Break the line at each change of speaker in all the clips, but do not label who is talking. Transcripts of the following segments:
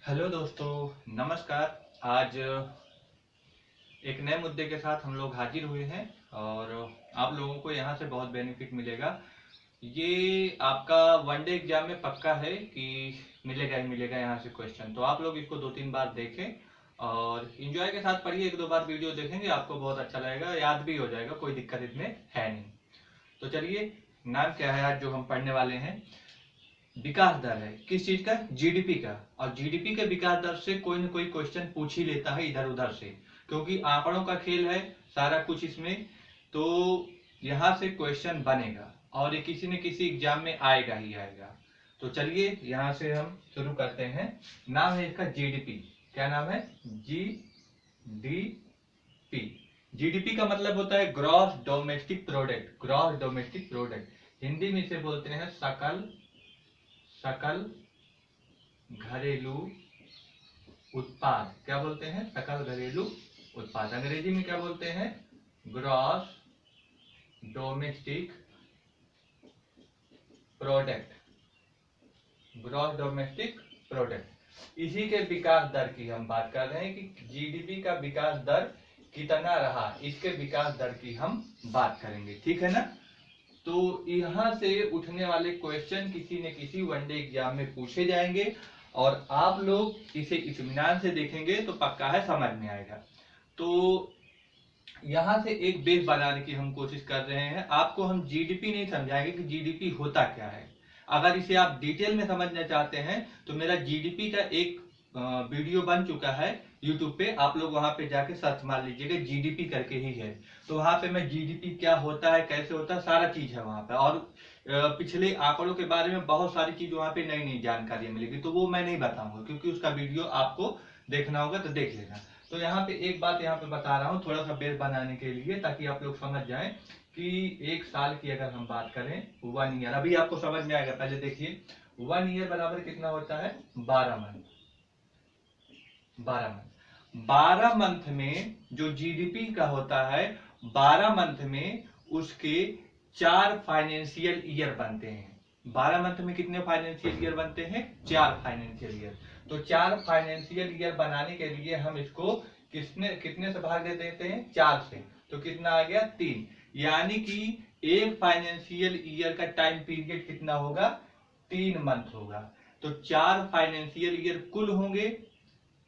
Hello दोस्तों, नमस्कार। आज एक नए मुद्दे के साथ हम लोग हाजिर हुए हैं और आप लोगों को यहाँ से बहुत बेनिफिट मिलेगा। ये आपका वनडे एग्जाम में पक्का है कि मिलेगा ही मिलेगा यहाँ से क्वेश्चन। तो आप लोग इसको 2-3 बार देखें और इंजॉय के साथ पढ़िए। 1-2 बार वीडियो देखेंगे आपको बहुत अच्छा लगेगा, याद भी हो जाएगा, कोई दिक्कत इसमें है नहीं। तो चलिए, नाम क्या है आज जो हम पढ़ने वाले हैं? विकास दर है। किस चीज का? जीडीपी का। और जीडीपी के विकास दर से कोई ना कोई क्वेश्चन पूछ ही लेता है इधर उधर से, क्योंकि आंकड़ों का खेल है सारा कुछ इसमें। तो यहाँ से क्वेश्चन बनेगा और ये किसी न किसी एग्जाम में आएगा ही आएगा। तो चलिए यहाँ से हम शुरू करते हैं। नाम है इसका जीडीपी। क्या नाम है? जीडीपी। जीडीपी का मतलब होता है gross domestic product. Gross domestic product Hindi में इसे बोलते हैं सकल घरेलू उत्पाद। क्या बोलते हैं? सकल घरेलू उत्पाद। अंग्रेजी में क्या बोलते हैं? Gross domestic product. Gross domestic product. इसी के विकास दर की हम बात कर रहे हैं कि जीडीपी का विकास दर कितना रहा, इसके विकास दर की हम बात करेंगे। ठीक है ना? तो यहाँ से उठने वाले क्वेश्चन किसी न किसी वनडे एग्जाम में पूछे जाएंगे और आप लोग इसे इत्मीनान से देखेंगे तो पक्का है समझ में आएगा। तो यहाँ से एक बेस बनाने की हम कोशिश कर रहे हैं। आपको हम जीडीपी नहीं समझाएंगे कि जीडीपी होता क्या है। अगर इसे आप डिटेल में समझना चाहते हैं तो मेरा जीडीपी का एक वीडियो बन चुका है यूट्यूब पे। आप लोग वहां पे जाके सर्च मार लीजिएगा, जीडीपी करके ही है। तो वहां पे मैं जीडीपी क्या होता है, कैसे होता है, सारा चीज है वहां पे। और पिछले आंकड़ों के बारे में बहुत सारी चीज वहां पे नई नई जानकारी मिलेगी। तो वो मैं नहीं बताऊंगा क्योंकि उसका वीडियो आपको देखना होगा, तो देख लेना। तो यहाँ पे एक बात यहाँ पे बता रहा हूँ थोड़ा सा बेस बनाने के लिए, ताकि आप लोग समझ जाएं कि एक साल की अगर हम बात करें, 1 ईयर, अभी आपको समझ में आएगा। पहले देखिए, 1 ईयर बराबर कितना होता है? 12 मंथ। 12 मंथ। 12 मंथ में जो जीडीपी का होता है, 12 मंथ में उसके 4 फाइनेंशियल ईयर बनते हैं। 12 मंथ में कितने फाइनेंशियल ईयर बनते हैं? 4 फाइनेंशियल ईयर। तो 4 फाइनेंशियल ईयर बनाने के लिए हम इसको कितने से भाग दे देते हैं? 4 से। तो कितना आ गया? 3। यानी कि एक फाइनेंशियल ईयर का टाइम पीरियड कितना होगा? 3 मंथ होगा। तो 4 फाइनेंशियल ईयर कुल होंगे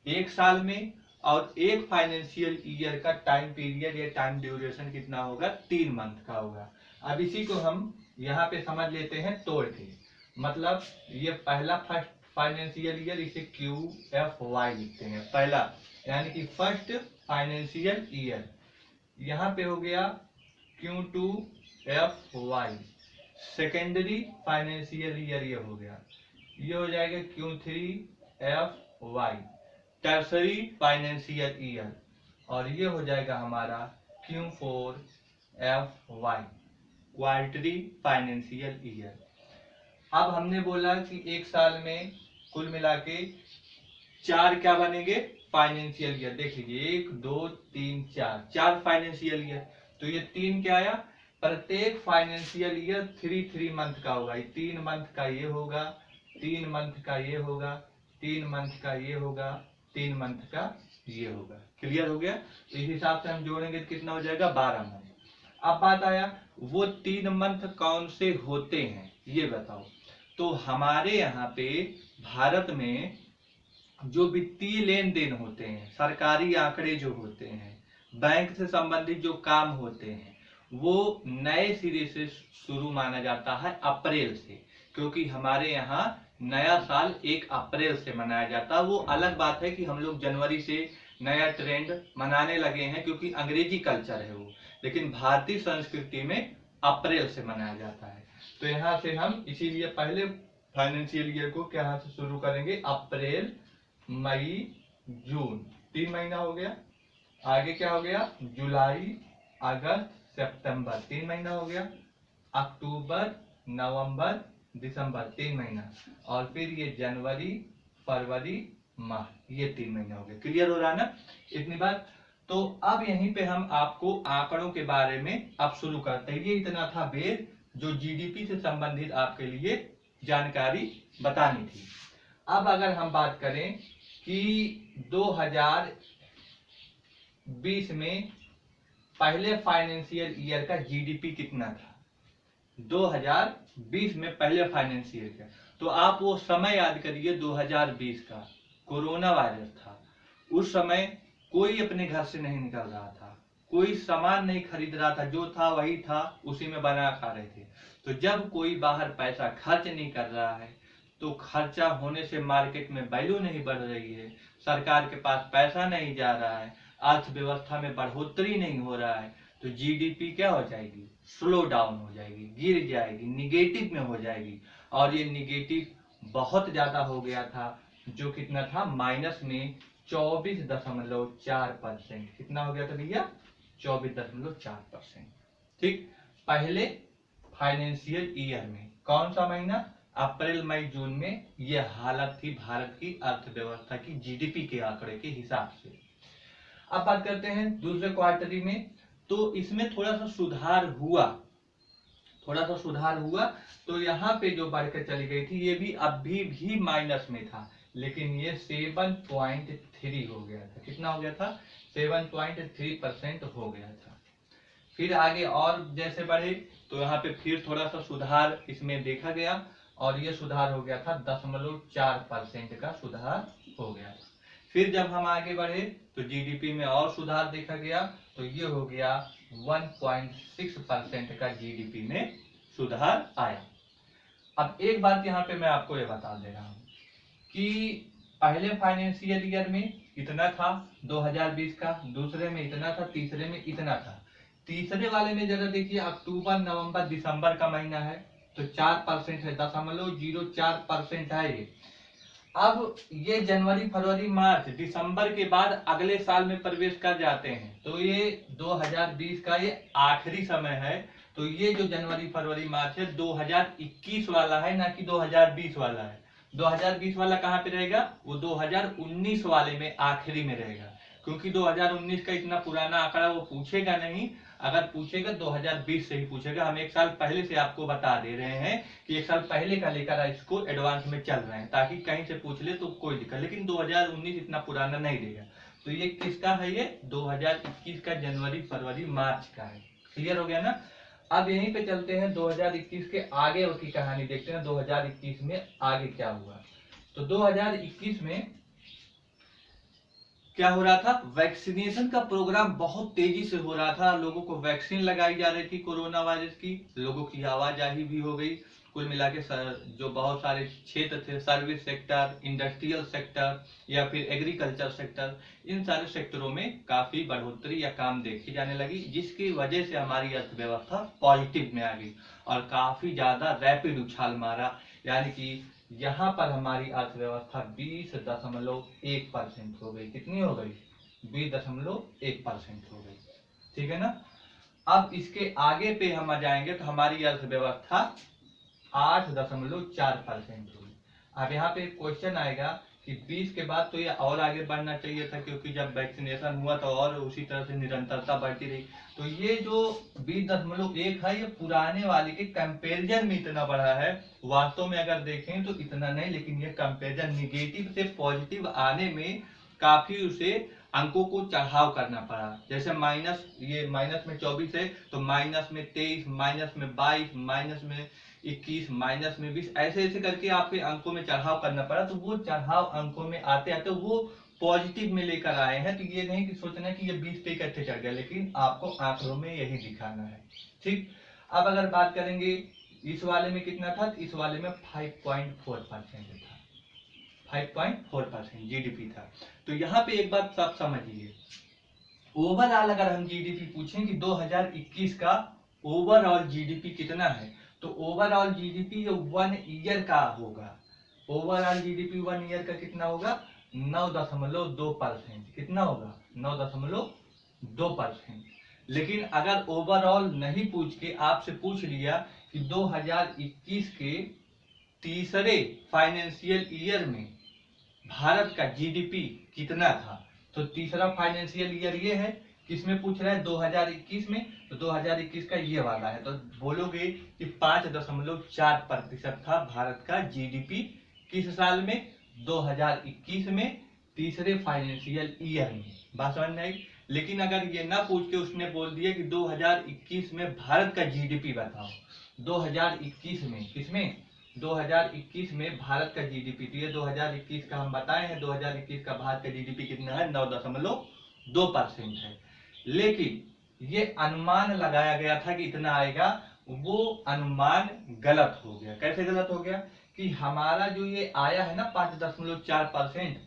एक साल में, और एक फाइनेंशियल ईयर का टाइम पीरियड या टाइम ड्यूरेशन कितना होगा? 3 मंथ का होगा। अब इसी को हम यहाँ पे समझ लेते हैं तोड़ के। मतलब ये पहला फर्स्ट फाइनेंशियल ईयर, इसे QFY लिखते हैं, पहला, यानी कि फर्स्ट फाइनेंशियल ईयर। यहाँ पे हो गया Q2FY। सेकेंडरी फाइनेंशियल ईयर ये हो गया, ये हो जाएगा Q3FY। टर्सरी फाइनेंशियल ईयर, और ये हो जाएगा हमारा Q4FY, क्वार्टरी फाइनेंशियल ईयर। अब हमने बोला कि एक साल में कुल मिला के 4 क्या बनेंगे? Financial year. देख लीजिए, 1 2 3 4 फाइनेंशियल ईयर। तो ये 3 क्या आया? प्रत्येक फाइनेंशियल ईयर 3 मंथ का होगा। 3 मंथ का ये होगा, 3 मंथ का ये होगा, 3 मंथ का ये होगा, 3 मंथ का ये होगा। क्लियर हो गया? तो इस हिसाब से हम जोड़ेंगे तो कितना हो जाएगा? 12 मंथ। अब बात आया, वो 3 मंथ कौन से होते हैं ये बताओ। तो हमारे यहाँ पे भारत में जो वित्तीय लेन देन होते हैं, सरकारी आंकड़े जो होते हैं, बैंक से संबंधित जो काम होते हैं, वो नए सिरे से शुरू माना जाता है अप्रैल से। क्योंकि हमारे यहाँ नया साल 1 अप्रैल से मनाया जाता है। वो अलग बात है कि हम लोग जनवरी से नया ट्रेंड मनाने लगे हैं क्योंकि अंग्रेजी कल्चर है वो, लेकिन भारतीय संस्कृति में अप्रैल से मनाया जाता है। तो यहाँ से हम इसीलिए पहले फाइनेंशियल ईयर को यहाँ से शुरू करेंगे, अप्रैल मई जून, 3 महीना हो गया। आगे क्या हो गया? जुलाई अगस्त सितंबर, 3 महीना हो गया। अक्टूबर नवंबर दिसंबर, 3 महीना। और फिर ये जनवरी फरवरी मार्च, ये 3 महीना हो गया। क्लियर हो रहा है ना इतनी बात? तो अब यहीं पे हम आपको आंकड़ों के बारे में अब शुरू करते हैं। ये इतना था बेस जो जीडीपी से संबंधित आपके लिए जानकारी बतानी थी। अब अगर हम बात करें कि 2020 में पहले फाइनेंशियल ईयर का जीडीपी कितना था। 2020 में पहले फाइनेंशियल का, तो आप वो समय याद करिए 2020 का, कोरोना वायरस था। उस समय कोई अपने घर से नहीं निकल रहा था, कोई सामान नहीं खरीद रहा था, जो था वही था, उसी में बना खा रहे थे। तो जब कोई बाहर पैसा खर्च नहीं कर रहा है तो खर्चा होने से मार्केट में वैल्यू नहीं बढ़ रही है, सरकार के पास पैसा नहीं जा रहा है, अर्थव्यवस्था में बढ़ोतरी नहीं हो रहा है, तो जीडीपी क्या हो जाएगी, स्लो डाउन हो जाएगी, गिर जाएगी, निगेटिव में हो जाएगी। और ये निगेटिव बहुत ज्यादा हो गया था, जो कितना था, माइनस में 24.4%। कितना हो गया था भैया, 24.4%। ठीक, पहले फाइनेंशियल ईयर में कौन सा महीना, अप्रैल मई जून में ये हालत थी भारत की अर्थव्यवस्था की, जीडीपी के आंकड़े के हिसाब से। अब बात करते हैं दूसरे क्वार्टरी में, तो इसमें थोड़ा सा सुधार हुआ, तो यहाँ पे जो बढ़कर चली गई थी, ये भी अभी भी माइनस में था, लेकिन ये 7.3 हो गया था। कितना हो गया था, 7.3% हो गया था। फिर आगे और जैसे बढ़े तो यहाँ पे फिर थोड़ा सा सुधार इसमें देखा गया, और ये सुधार हो गया था 0.4% का सुधार हो गया था। फिर जब हम आगे बढ़े तो जीडीपी में और सुधार देखा गया, तो ये हो गया 1.6% का जीडीपी में सुधार आया। अब एक बात यहाँ पे मैं आपको ये बता दे रहा हूँ कि पहले फाइनेंशियल ईयर में इतना था 2020 का, दूसरे में इतना था, तीसरे में इतना था। तीसरे वाले में जरा देखिए, अक्टूबर नवंबर दिसंबर का महीना है तो 4% है, 0.04% है ये। अब ये जनवरी फरवरी मार्च दिसंबर के बाद अगले साल में प्रवेश कर जाते हैं, तो ये 2020 का ये आखिरी समय है। तो ये जो जनवरी फरवरी मार्च है 2021 वाला है, ना कि 2020 वाला है। 2020 वाला कहाँ पे रहेगा, वो 2019 वाले में आखिरी में रहेगा, क्योंकि 2019 का इतना पुराना आंकड़ा वो पूछेगा नहीं। अगर पूछेगा 2020 से ही पूछेगा। हम एक साल पहले से आपको बता दे रहे हैं कि एक साल पहले का लेकर इसको एडवांस में चल रहे हैं, ताकि कहीं से पूछ ले तो कोई दिक्कत, लेकिन 2019 इतना पुराना नहीं देगा। तो ये किसका है, ये 2021 का जनवरी फरवरी मार्च का है। क्लियर हो गया ना। अब यहीं पे चलते हैं 2021 के आगे की कहानी देखते हैं, 2021 में आगे क्या हुआ। तो 2021 में क्या हो रहा था, वैक्सीनेशन का प्रोग्राम बहुत तेजी से हो रहा था, लोगों को वैक्सीन लगाई जा रही थी कोरोना वायरस की, लोगों की आवाजाही भी हो गई। कुल मिला के जो बहुत सारे क्षेत्र थे, सर्विस सेक्टर, इंडस्ट्रियल सेक्टर या फिर एग्रीकल्चर सेक्टर, इन सारे सेक्टरों में काफी बढ़ोतरी या काम देखी जाने लगी, जिसकी वजह से हमारी अर्थव्यवस्था पॉजिटिव में आ गई और काफी ज्यादा रैपिड उछाल मारा। यानी कि यहाँ पर हमारी अर्थव्यवस्था 20.1% हो गई। कितनी हो गई, 20.1% हो गई। ठीक है ना। अब इसके आगे पे हम आ जाएंगे तो हमारी अर्थव्यवस्था 8.4% होगी। अब यहाँ पे क्वेश्चन आएगा कि 20 के बाद तो ये और आगे बढ़ना चाहिए था, क्योंकि जब वैक्सीनेशन हुआ तो और उसी तरह से निरंतरता बढ़ती रही। तो ये जो 20.1 है, ये पुराने वाले के कंपैरिजन में इतना बढ़ा है। वास्तव में अगर देखें तो इतना नहीं, लेकिन ये कंपैरिजन निगेटिव से पॉजिटिव आने में काफी उसे अंकों को चढ़ाव करना पड़ा। जैसे ये माइनस में 24 है, तो माइनस में 23, माइनस में 22, माइनस में 21, माइनस में 20, ऐसे ऐसे करके आपके अंकों में चढ़ाव करना पड़ा। तो वो चढ़ाव अंकों में आते आते वो पॉजिटिव में लेकर आए हैं। तो ये नहीं कि सोचना कि ये 20 पे इकट्ठे चढ़ गया, लेकिन आपको आंकड़ों में यही दिखाना है। ठीक। अब अगर बात करेंगे इस वाले में कितना था, इस वाले में 5.4% था, 5.4% जीडीपी था। तो यहाँ पे एक बात सब समझिए, ओवरऑल अगर हम जीडीपी पूछें कि 2021 का ओवरऑल जीडीपी कितना है, तो ओवरऑल जीडीपी जो 1 ईयर का होगा, ओवरऑल जीडीपी 1 ईयर का कितना होगा, 9.2%। कितना होगा, 9.2%। लेकिन अगर ओवरऑल नहीं पूछ के आपसे पूछ लिया कि 2021 के तीसरे फाइनेंशियल ईयर में भारत का जीडीपी कितना था, तो तीसरा फाइनेंशियल ईयर ये है, किसमें पूछ रहा है, 2021 में। तो 2021 का ये वाला है, तो बोलोगे कि 5.4% था भारत का जीडीपी। किस साल में, 2021 में, तीसरे फाइनेंशियल ईयर में। बात समझ में आई। लेकिन अगर ये ना पूछ के उसने बोल दिया कि 2021 में भारत का जीडीपी बताओ, 2021 में, किसमें, 2021 में भारत का जीडीपी, तो ये 2021 का हम बताए हैं, 2021 का भारत का जीडीपी कितना है, 9.2% है। लेकिन ये अनुमान लगाया गया था कि इतना आएगा, वो अनुमान गलत हो गया। कैसे गलत हो गया कि हमारा जो ये आया है ना 5.4%,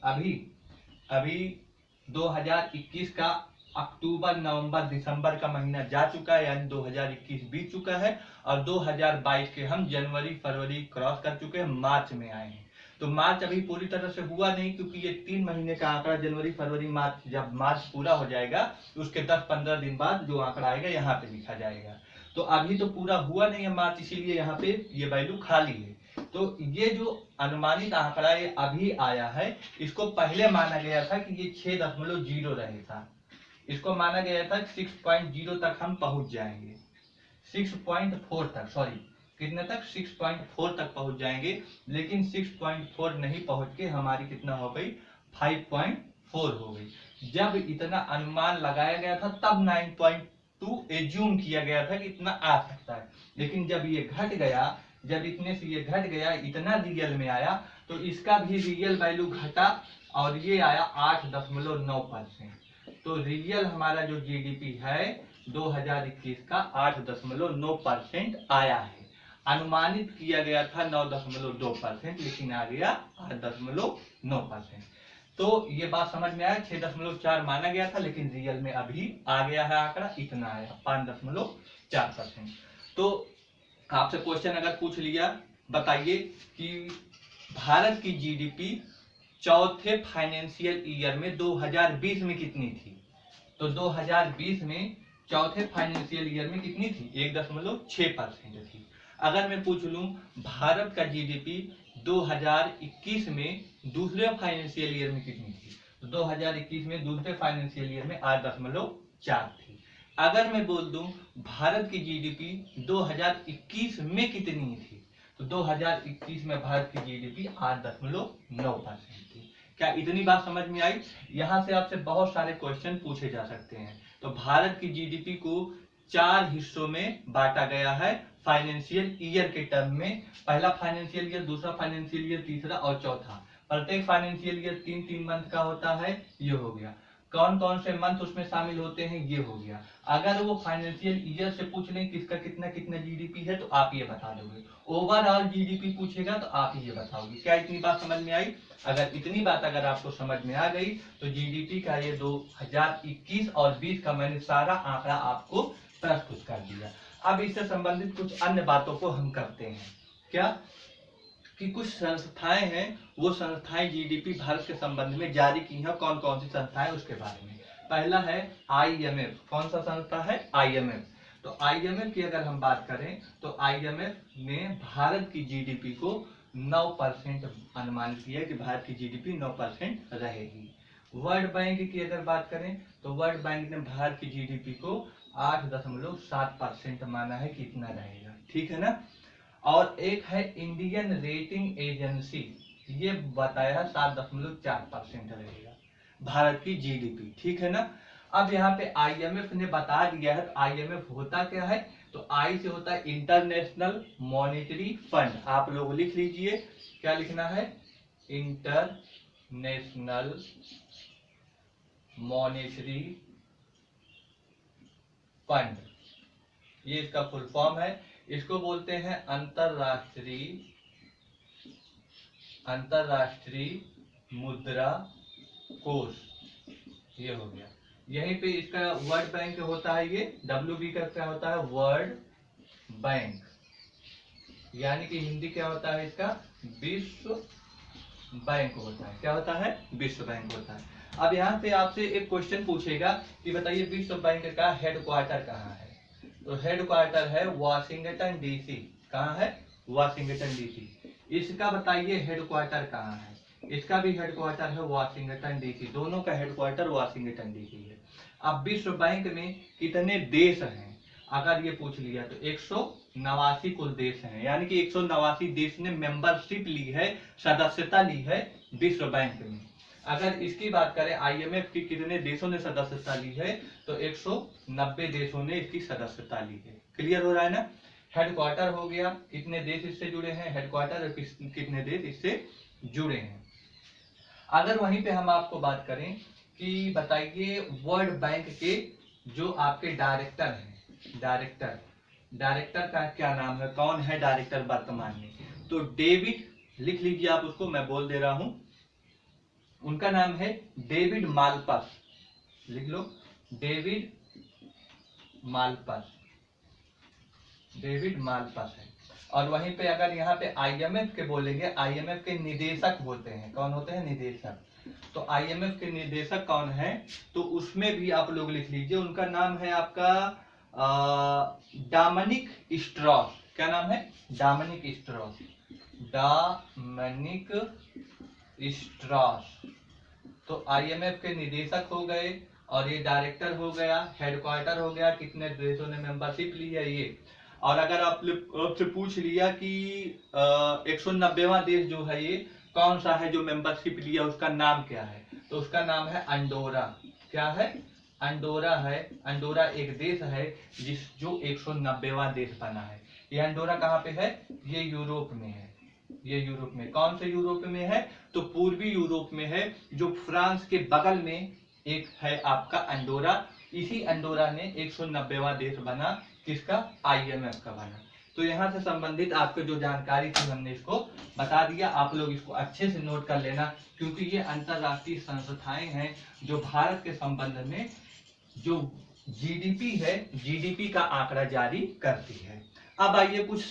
अभी 2021 का अक्टूबर, नवंबर, दिसंबर का महीना जा चुका है, यानी 2021 बीत चुका है, और 2022 के हम जनवरी फरवरी क्रॉस कर चुके हैं, मार्च में आए हैं। तो मार्च अभी पूरी तरह से हुआ नहीं, क्योंकि ये 3 महीने का आंकड़ा, जनवरी फरवरी मार्च, जब मार्च पूरा हो जाएगा उसके 10-15 दिन बाद जो आंकड़ा आएगा यहाँ पे लिखा जाएगा। तो अभी तो पूरा हुआ नहीं है मार्च, इसीलिए यहाँ पे ये वैल्यू खाली है। तो ये जो अनुमानित आंकड़ा ये अभी आया है, इसको पहले माना गया था कि ये 6.0 रहेगा। इसको माना गया था 6.0 तक हम पहुंच जाएंगे, 6.4 तक, सॉरी कितने तक, 6.4 तक पहुंच जाएंगे। लेकिन 6.4 नहीं पहुंच के हमारी कितना हो गई, 5.4 हो गई। जब इतना अनुमान लगाया गया था तब 9.2 एज्यूम किया गया था कि इतना आ सकता है। लेकिन जब ये घट गया, जब इतने से ये घट गया, इतना रियल में आया, तो इसका भी रियल वैल्यू घटा और ये आया 8.9%। तो रियल हमारा जो जीडीपी है 2021 का 8.9% आया है। अनुमानित किया गया था 9.2%, लेकिन आ गया 8.9%। तो ये बात समझ में आया। 6.4 माना गया था, लेकिन रियल में अभी आ गया है आंकड़ा, इतना आया 5.4%। तो आपसे क्वेश्चन अगर पूछ लिया, बताइए कि भारत की जीडीपी चौथे फाइनेंशियल ईयर में 2020 में कितनी थी। तो 2020 में चौथे फाइनेंशियल ईयर में कितनी थी, 1.6% थी। अगर मैं पूछ लूं भारत का जीडीपी 2021 में दूसरे फाइनेंशियल ईयर में कितनी थी, तो 2021 में दूसरे फाइनेंशियल ईयर में 8.4 थी। अगर मैं बोल दूं भारत की जीडीपी 2021 में कितनी थी, तो 2021 में भारत की जीडीपी 8.9% थी। क्या इतनी बात समझ में आई। यहाँ से आपसे बहुत सारे क्वेश्चन पूछे जा सकते हैं। तो भारत की जीडीपी को 4 हिस्सों में बांटा गया है फाइनेंशियल ईयर के टर्म में। पहला फाइनेंशियल ईयर, दूसरा फाइनेंशियल ईयर, तीसरा और चौथा। प्रत्येक फाइनेंशियल ईयर 3-3 मंथ का होता है, ये हो गया। कौन कौन से मंथ उसमें शामिल होते हैं, ये हो गया। अगर वो फाइनेंशियल ईयर से पूछ लें किसका कितना कितना जीडीपी है, तो आप ये बता दोगे। ओवरऑल जीडीपी पूछेगा तो आप ये बताओगे। क्या इतनी बात समझ में आई। अगर इतनी बात अगर आपको समझ में आ गई, तो जीडीपी का ये 2021 और 20 का मैंने सारा आंकड़ा आपको प्रस्तुत कर दिया। अब इससे संबंधित कुछ अन्य बातों को हम करते हैं। क्या कि कुछ संस्थाएं हैं, वो संस्थाएं जीडीपी भारत के संबंध में जारी की हैं। कौन कौन सी संस्थाएं, उसके बारे में। पहला है आईएमएफ। कौन सा संस्था है, आईएमएफ। तो आईएमएफ की अगर हम बात करें, तो आईएमएफ ने भारत की जीडीपी को 9% अनुमानित किया कि भारत की जीडीपी 9% रहेगी। वर्ल्ड बैंक की अगर बात करें, तो वर्ल्ड बैंक ने भारत की जीडीपी को 8.7% माना है कि इतना रहेगा। ठीक है ना। और एक है इंडियन रेटिंग एजेंसी, ये बताया 7.4% रहेगा भारत की जीडीपी। ठीक है ना। अब यहाँ पे आईएमएफ ने बता दिया है। आईएमएफ होता क्या है, तो आई से होता है इंटरनेशनल मॉनेटरी फंड। आप लोग लिख लीजिए, क्या लिखना है, इंटरनेशनल मॉनेटरी फंड, ये इसका फुल फॉर्म है। इसको बोलते हैं अंतरराष्ट्रीय मुद्रा कोष। ये हो गया। यहीं पे इसका वर्ल्ड बैंक होता है, ये WB का क्या होता है, वर्ल्ड बैंक, यानी कि हिंदी क्या होता है इसका, विश्व बैंक होता है। क्या होता है, विश्व बैंक होता है। अब यहाँ पे आपसे एक क्वेश्चन पूछेगा कि बताइए विश्व बैंक का हेडक्वार्टर कहाँ है। तो हेडक्वार्टर है वाशिंगटन डीसी। कहाँ है, वाशिंगटन डीसी। इसका बताइए हेडक्वार्टर कहाँ है। इसका भी हेडक्वार्टर है वाशिंगटन डीसी। दोनों का हेडक्वार्टर वाशिंगटन डीसी है। अब विश्व बैंक में कितने देश हैं, अगर ये पूछ लिया, तो 189 कुल देश हैं, यानी कि 189 देश ने मेंबरशिप ली है, सदस्यता ली है विश्व बैंक में। अगर इसकी बात करें IMF की कितने देशों ने सदस्यता ली है, तो 190 देशों ने इसकी सदस्यता ली है। क्लियर हो रहा है ना। हेडक्वार्टर हो गया, कितने देश इससे जुड़े हैं, हेडक्वार्टर और कितने देश इससे जुड़े हैं। अगर वहीं पे हम आपको बात करें कि बताइए वर्ल्ड बैंक के जो आपके डायरेक्टर हैं, डायरेक्टर का क्या नाम है, कौन है डायरेक्टर वर्तमान में, तो डेविड, लिख लीजिए आप उसको, मैं बोल दे रहा हूं, उनका नाम है डेविड मालपास, लिख लो, डेविड मालपास है। और वहीं पे अगर यहाँ पे IMF के बोलेंगे, IMF के निदेशक बोलते हैं, कौन होते हैं, निदेशक। तो IMF के निदेशक कौन है, तो उसमें भी आप लोग लिख लीजिए, उनका नाम है आपका डोमिनिक स्ट्रॉस। क्या नाम है, डोमिनिक स्ट्रॉस। तो IMF के निदेशक हो गए, और ये डायरेक्टर हो गया, हेडक्वार्टर हो गया, कितने देशों ने मेंबरशिप ली है ये। और अगर आपसे पूछ लिया कि 190वां देश जो है ये कौन सा है जो मेंबरशिप लिया, उसका नाम क्या है, तो उसका नाम है अंडोरा। क्या है, अंडोरा है। अंडोरा एक देश है जो 190वां देश बना है। ये अंडोरा कहाँ पे है, ये यूरोप में है, ये यूरोप में। कौन से यूरोप में है, तो पूर्वी यूरोप में है, जो फ्रांस के बगल में एक है आपका अंडोरा। इसी अंडोरा ने 190वां देश बना, किसका, IMF का बना। तो यहाँ से संबंधित आपको जो जानकारी थी हमने इसको बता दिया, आप लोग इसको अच्छे से नोट कर लेना, क्योंकि ये अंतरराष्ट्रीय संस्थाएं हैं जो भारत के संबंध में जो GDP है, GDP का आंकड़ा जारी करती है। अब आइए कुछ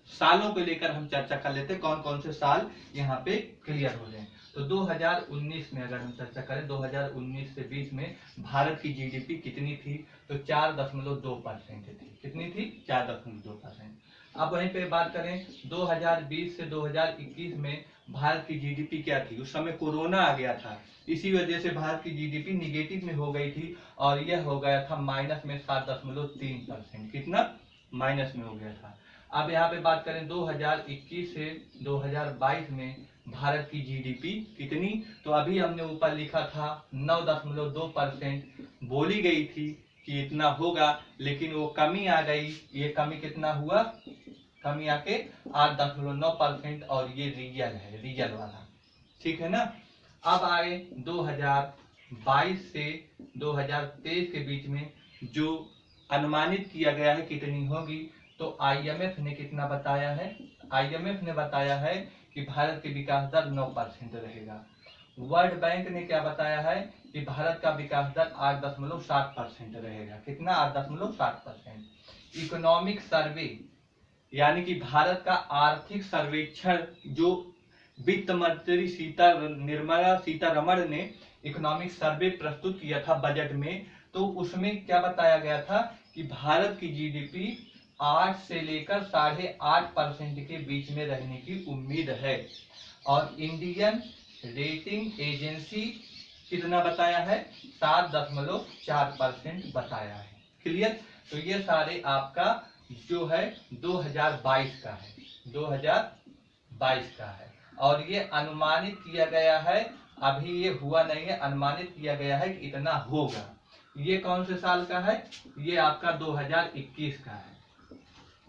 सालों को लेकर हम चर्चा कर लेते हैं, कौन कौन से साल यहाँ पे क्लियर हो जाए। तो 2019 में अगर हम चर्चा करें, 2019 से 20 में भारत की GDP कितनी थी, तो 4.2% थी। कितनी थी, 4.2%। अब वहीं पे बात करें 2020 से 2021 में भारत की GDP क्या थी, उस समय कोरोना आ गया था, इसी वजह से भारत की GDP निगेटिव में हो गई थी, और यह हो गया था माइनस में 7.3%। कितना, माइनस में हो गया था। अब यहाँ पे बात करें 2021 से 2022 में भारत की GDP कितनी, तो अभी हमने ऊपर लिखा था 9.2% बोली गई थी कि इतना होगा, लेकिन वो कमी आ गई। ये कमी कितना हुआ, कमी आके 8.9%, और ये रियल है, रियल वाला, ठीक है ना। अब आए 2022 से 2023 के बीच में जो अनुमानित किया गया है कितनी होगी, तो IMF ने कितना बताया है, IMF ने बताया है कि भारत की विकास दर 9% रहेगा। वर्ल्ड बैंक ने क्या बताया है कि भारत का विकास दर 8.7% रहेगा। कितना, 8.7%। इकोनॉमिक सर्वे यानी कि भारत का आर्थिक सर्वेक्षण जो वित्त मंत्री निर्मला सीतारमण ने इकोनॉमिक सर्वे प्रस्तुत किया था बजट में, तो उसमें क्या बताया गया था कि भारत की GDP 8 से लेकर 8.5% के बीच में रहने की उम्मीद है। और इंडियन रेटिंग एजेंसी कितना बताया है, 7.4% बताया है। क्लियर। तो ये सारे आपका जो है 2022 का है, 2022 का है, और ये अनुमानित किया गया है, अभी ये हुआ नहीं है, अनुमानित किया गया है कि इतना होगा। ये कौन से साल का है, ये आपका 2021 का है,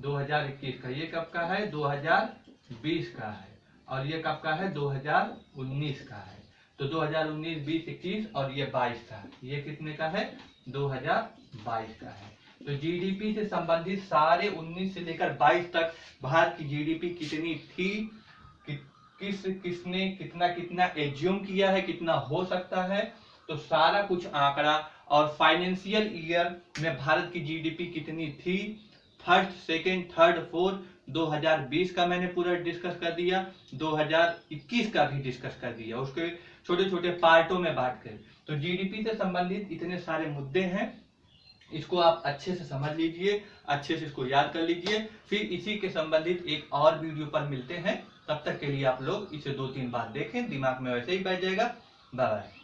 2021 का। ये कब का है, 2020 का है, और ये कब का है, 2019 का है। तो 2019, 20, 21 और ये 22 का, ये कितने का है, 2022 का है। तो GDP से संबंधित सारे 19 से लेकर 22 तक भारत की GDP कितनी थी, किसने कितना कितना एज्यूम किया है, कितना हो सकता है, तो सारा कुछ आंकड़ा, और फाइनेंशियल ईयर में भारत की GDP कितनी थी, फर्स्ट, सेकेंड, थर्ड, फोर्थ, 2020 का मैंने पूरा डिस्कस कर दिया, 2021 का भी डिस्कस कर दिया, उसके छोटे छोटे पार्टों में बांट कर। तो GDP से संबंधित इतने सारे मुद्दे हैं, इसको आप अच्छे से समझ लीजिए, अच्छे से इसको याद कर लीजिए। फिर इसी के संबंधित एक और वीडियो पर मिलते हैं, तब तक के लिए आप लोग इसे 2-3 बार देखें, दिमाग में वैसे ही बैठ जाएगा। Bye bye.